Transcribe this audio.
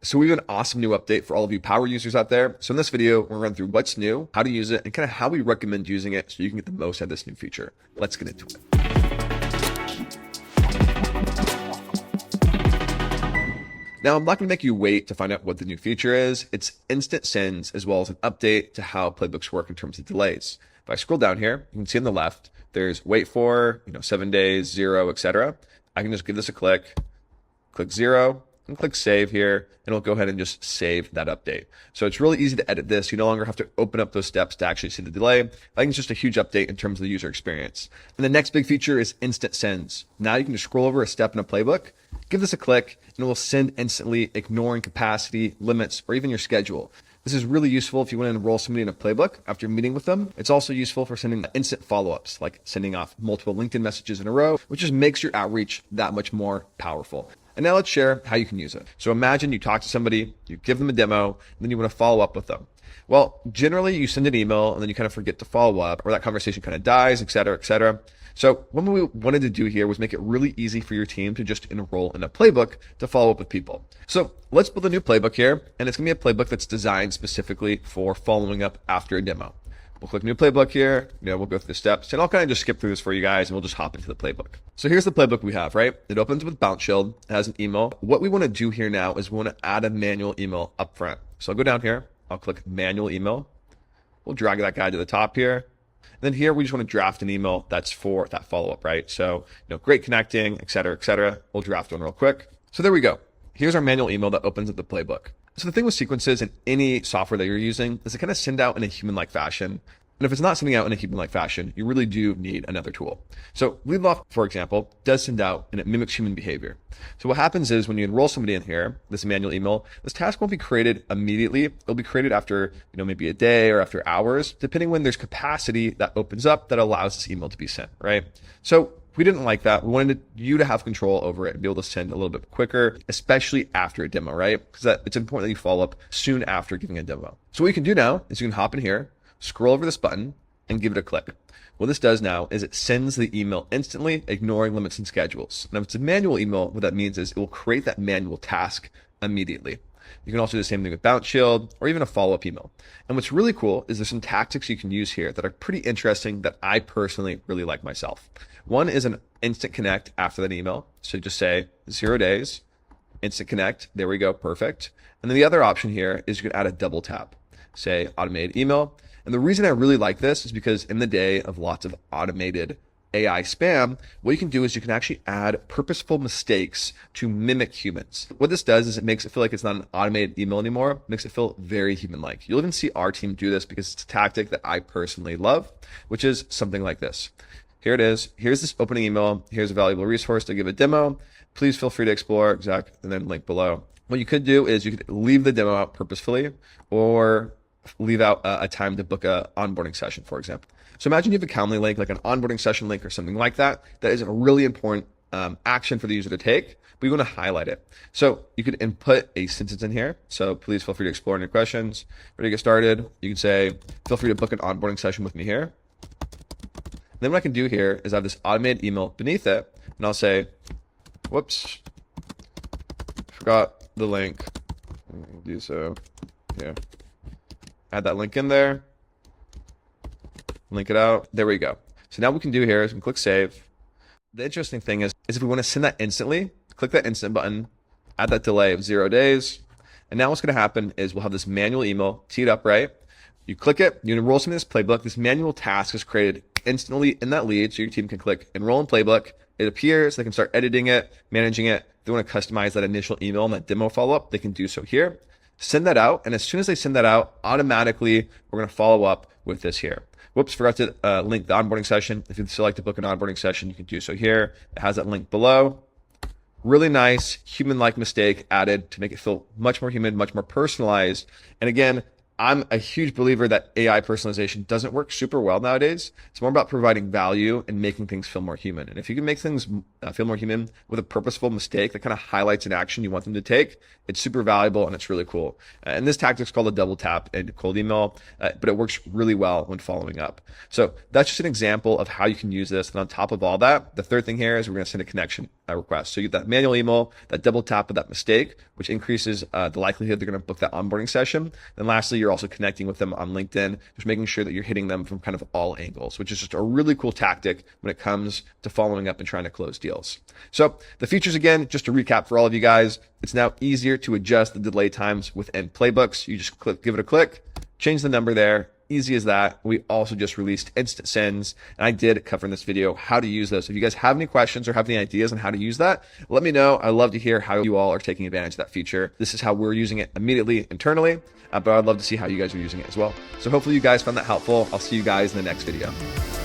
So we have an awesome new update for all of you power users out there. So in this video, we're going to run through what's new, how to use it, and kind of how we recommend using it so you can get the most out of this new feature. Let's get into it. Now, I'm not going to make you wait to find out what the new feature is. It's instant sends as well as an update to how Playbooks work in terms of delays. If I scroll down here, you can see on the left, there's wait for, 7 days, 0, etc. I can just give this a click 0, and click save here, and it'll go ahead and just save that update. So it's really easy to edit this. You no longer have to open up those steps to actually see the delay. I think it's just a huge update in terms of the user experience. And the next big feature is instant sends. Now you can just scroll over a step in a playbook, give this a click, and it will send instantly, ignoring capacity, limits, or even your schedule. This is really useful if you want to enroll somebody in a playbook after meeting with them. It's also useful for sending instant follow-ups, like sending off multiple LinkedIn messages in a row, which just makes your outreach that much more powerful. And now let's share how you can use it. So imagine you talk to somebody, you give them a demo, and then you want to follow up with them. Well, generally you send an email and then you kind of forget to follow up, or that conversation kind of dies, et cetera, et cetera. So what we wanted to do here was make it really easy for your team to just enroll in a playbook to follow up with people. So let's build a new playbook here, and it's gonna be a playbook that's designed specifically for following up after a demo. We'll click new playbook here. We'll go through the steps, and I'll kind of just skip through this for you guys, and we'll just hop into the playbook. So here's the playbook we have, right? It opens with Bounce Shield. It has an email. What we want to do here now is we want to add a manual email up front. So I'll go down here. I'll click manual email. We'll drag that guy to the top here. And then here, we just want to draft an email that's for that follow-up, right? So, great connecting, et cetera, et cetera. We'll draft one real quick. So there we go. Here's our manual email that opens up the playbook. So the thing with sequences in any software that you're using is to kind of send out in a human-like fashion. And if it's not sending out in a human-like fashion, you really do need another tool. So Leadloft, for example, does send out and it mimics human behavior. So what happens is when you enroll somebody in here, this manual email, this task won't be created immediately. It'll be created after, maybe a day or after hours, depending when there's capacity that opens up that allows this email to be sent, right? So we didn't like that. We wanted you to have control over it and be able to send a little bit quicker, especially after a demo, right? Because it's important that you follow up soon after giving a demo. So what you can do now is you can hop in here, scroll over this button, and give it a click. What this does now is it sends the email instantly, ignoring limits and schedules. Now, if it's a manual email, what that means is it will create that manual task immediately. You can also do the same thing with Bounce Shield or even a follow-up email. And what's really cool is there's some tactics you can use here that are pretty interesting that I personally really like myself. One is an instant connect after that email. So just say 0 days, instant connect. There we go. Perfect. And then the other option here is you can add a double tap. Say automated email. And the reason I really like this is because in the day of lots of automated AI spam, what you can do is you can actually add purposeful mistakes to mimic humans. What this does is it makes it feel like it's not an automated email anymore. It makes it feel very human-like. You'll even see our team do this because it's a tactic that I personally love, which is something like this. Here it is. Here's this opening email. Here's a valuable resource to give a demo. Please feel free to explore, exact, and then link below. What you could do is you could leave the demo out purposefully or leave out a time to book a onboarding session, for example. So imagine you have a Calendly link, like an onboarding session link or something like that. That is a really important action for the user to take, but you want to highlight it. So you could input a sentence in here. So please feel free to explore any questions. Ready to get started? You can say, feel free to book an onboarding session with me here. Then what I can do here is I have this automated email beneath it, and I'll say, whoops, forgot the link. Do so here. Add that link in there, link it out. There we go. So now what we can do here is we can click save. The interesting thing is if we want to send that instantly, click that instant button, add that delay of 0 days. And now what's going to happen is we'll have this manual email teed up, right? You click it, you enroll something in this playbook. This manual task is created instantly in that lead. So your team can click enroll in playbook. It appears, they can start editing it, managing it. If they want to customize that initial email and that demo follow-up, they can do so here. Send that out, and as soon as they send that out, automatically we're going to follow up with this here. Whoops, forgot to link the onboarding session. If you'd still like to book an onboarding session, you can do so here. It has that link below. Really nice human-like mistake added to make it feel much more human, much more personalized. And again, I'm a huge believer that AI personalization doesn't work super well nowadays. It's more about providing value and making things feel more human. And if you can make things feel more human with a purposeful mistake that kind of highlights an action you want them to take, it's super valuable and it's really cool. And this tactic is called a double tap in cold email, but it works really well when following up. So that's just an example of how you can use this. And on top of all that, the third thing here is we're going to send a connection request. So you get that manual email, that double tap of that mistake, which increases the likelihood they're going to book that onboarding session. Then lastly, you're also connecting with them on LinkedIn, just making sure that you're hitting them from kind of all angles, which is just a really cool tactic when it comes to following up and trying to close deals. So the features, again, just to recap for all of you guys, it's now easier to adjust the delay times within Playbooks. You just give it a click, change the number there. Easy as that. We also just released instant sends, and I did cover in this video how to use those. If you guys have any questions or have any ideas on how to use that, let me know. I love to hear how you all are taking advantage of that feature. This is how we're using it immediately internally, but I'd love to see how you guys are using it as well. So hopefully you guys found that helpful. I'll see you guys in the next video.